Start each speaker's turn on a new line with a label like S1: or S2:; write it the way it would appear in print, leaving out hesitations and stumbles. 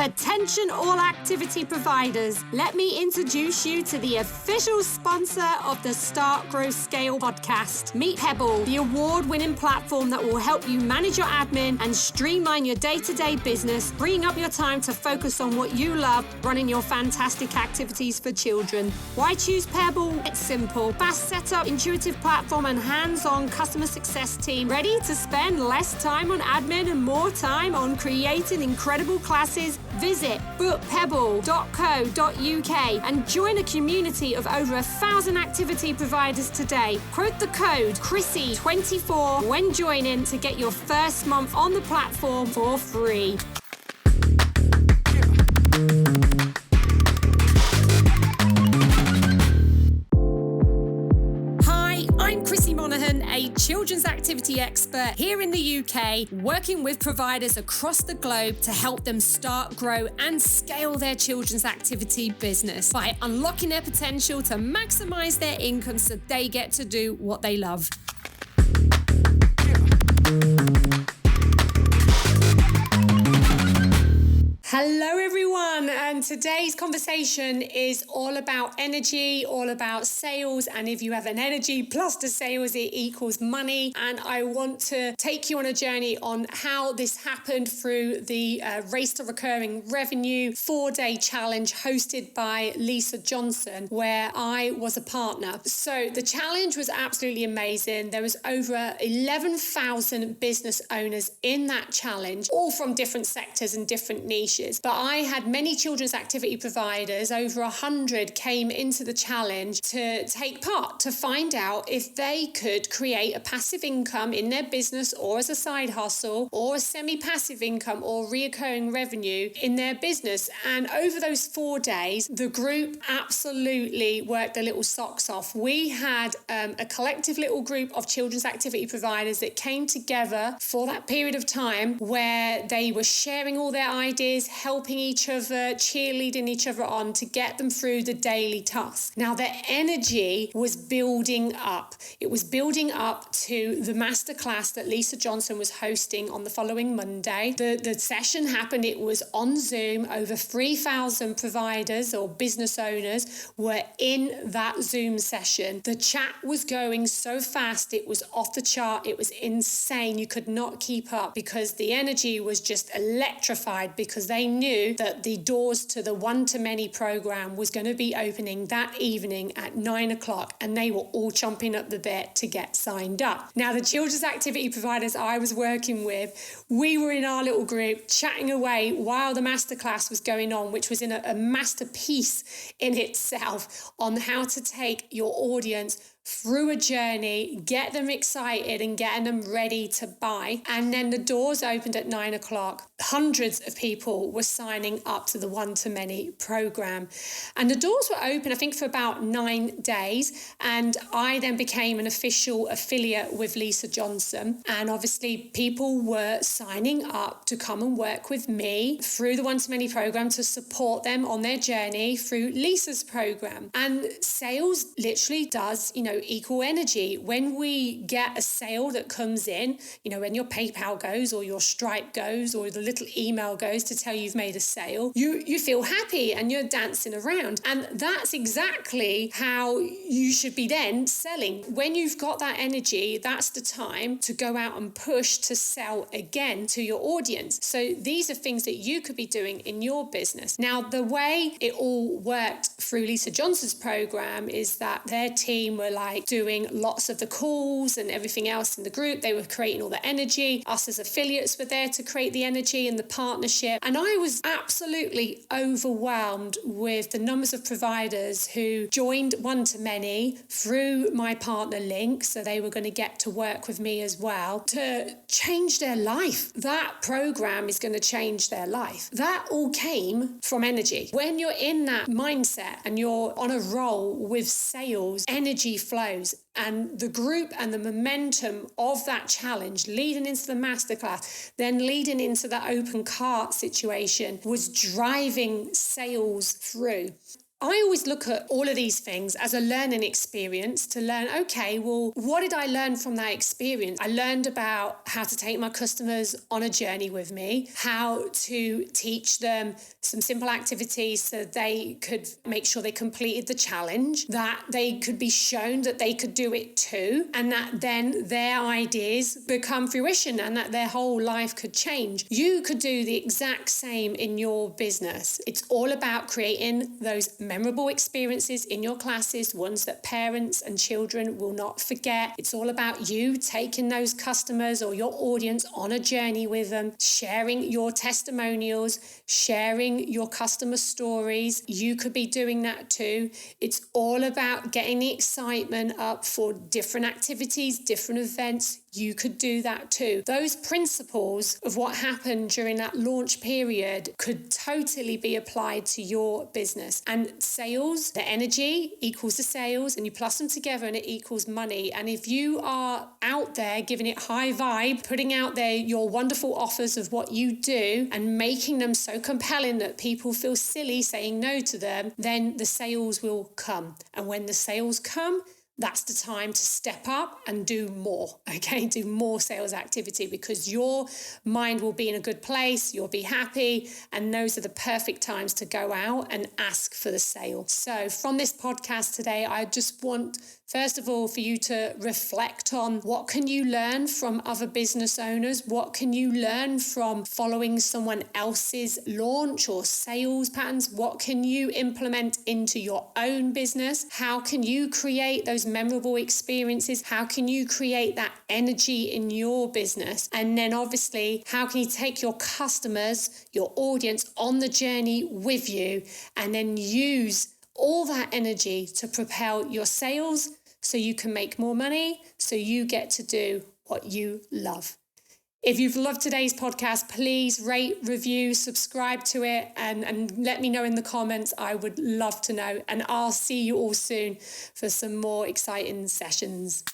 S1: Attention all activity providers, let me introduce you to the official sponsor of the Start, Grow, Scale podcast. Meet Pebble, the award-winning platform that will help you manage your admin and streamline your day-to-day business, freeing up your time to focus on what you love, running your fantastic activities for children. Why choose Pebble? It's simple. Fast setup, intuitive platform, and hands-on customer success team ready to spend less time on admin and more time on creating incredible classes. Visit bookpebble.co.uk and join a community of over 1,000 activity providers today. Quote the code Krissy24 when joining to get your first month on the platform for free. I'm Krissy Monaghan, a children's activity expert here in the UK, working with providers across the globe to help them start, grow and scale their children's activity business by unlocking their potential to maximise their income so they get to do what they love. Hello everyone, and today's conversation is all about energy, all about sales, and if you have an energy plus the sales, it equals money. And I want to take you on a journey on how this happened through the Race to Recurring Revenue 4-day challenge hosted by Lisa Johnson, where I was a partner. So the challenge was absolutely amazing. There was over 11,000 business owners in that challenge, all from different sectors and different niches. But I had many children's activity providers, over 100 came into the challenge to take part, to find out if they could create a passive income in their business or as a side hustle or a semi-passive income or reoccurring revenue in their business. And over those 4 days, the group absolutely worked their little socks off. We had a collective little group of children's activity providers that came together for that period of time where they were sharing all their ideas, helping each other, cheerleading each other on to get them through the daily tasks. Now, their energy was building up. It was building up to the masterclass that Lisa Johnson was hosting on the following Monday. The session happened, it was on Zoom. Over 3,000 providers or business owners were in that Zoom session. The chat was going so fast, it was off the chart. It was insane. You could not keep up because the energy was just electrified, because they knew that the doors to the one-to-many program was going to be opening that evening at 9 o'clock, and they were all chomping at the bit to get signed up. Now, the children's activity providers I was working with, we were in our little group chatting away while the masterclass was going on, which was in a masterpiece in itself on how to take your audience through a journey, get them excited and getting them ready to buy. And then the doors opened at 9 o'clock. Hundreds of people were signing up to the one-to-many program. And the doors were open, I think, for about 9 days. And I then became an official affiliate with Lisa Johnson. And obviously people were signing up to come and work with me through the one-to-many program to support them on their journey through Lisa's program. And sales literally does, equal energy. When we get a sale that comes in, when your PayPal goes or your Stripe goes or the little email goes to tell you've made a sale, you feel happy and you're dancing around. And that's exactly how you should be then selling. When you've got that energy, that's the time to go out and push to sell again to your audience. So these are things that you could be doing in your business. Now, the way it all worked through Lisa Johnson's program is that their team were doing lots of the calls and everything else in the group. They were creating all the energy. Us as affiliates were there to create the energy and the partnership. And I was absolutely overwhelmed with the numbers of providers who joined one-to-many through my partner link. So they were going to get to work with me as well to change their life. That program is going to change their life. That all came from energy. When you're in that mindset and you're on a roll with sales, energy flows. And the group and the momentum of that challenge leading into the masterclass, then leading into the open cart situation, was driving sales through. I always look at all of these things as a learning experience to learn, okay, well, what did I learn from that experience? I learned about how to take my customers on a journey with me, how to teach them some simple activities so they could make sure they completed the challenge, that they could be shown that they could do it too, and that then their ideas become fruition and that their whole life could change. You could do the exact same in your business. It's all about creating those memorable experiences in your classes, ones that parents and children will not forget. It's all about you taking those customers or your audience on a journey with them, sharing your testimonials, sharing your customer stories. You could be doing that too. It's all about getting the excitement up for different activities, different events. You could do that too. Those principles of what happened during that launch period could totally be applied to your business. And sales, the energy equals the sales, and you plus them together and it equals money. And if you are out there giving it high vibe, putting out there your wonderful offers of what you do and making them so compelling that people feel silly saying no to them, then the sales will come. And when the sales come, that's the time to step up and do more, okay? Do more sales activity because your mind will be in a good place, you'll be happy, and those are the perfect times to go out and ask for the sale. So from this podcast today, I just want, first of all, for you to reflect on what can you learn from other business owners? What can you learn from following someone else's launch or sales patterns? What can you implement into your own business? How can you create those memorable experiences? How can you create that energy in your business? And then obviously, how can you take your customers, your audience on the journey with you and then use all that energy to propel your sales so you can make more money, so you get to do what you love. If you've loved today's podcast, please rate, review, subscribe to it and let me know in the comments. I would love to know. And I'll see you all soon for some more exciting sessions.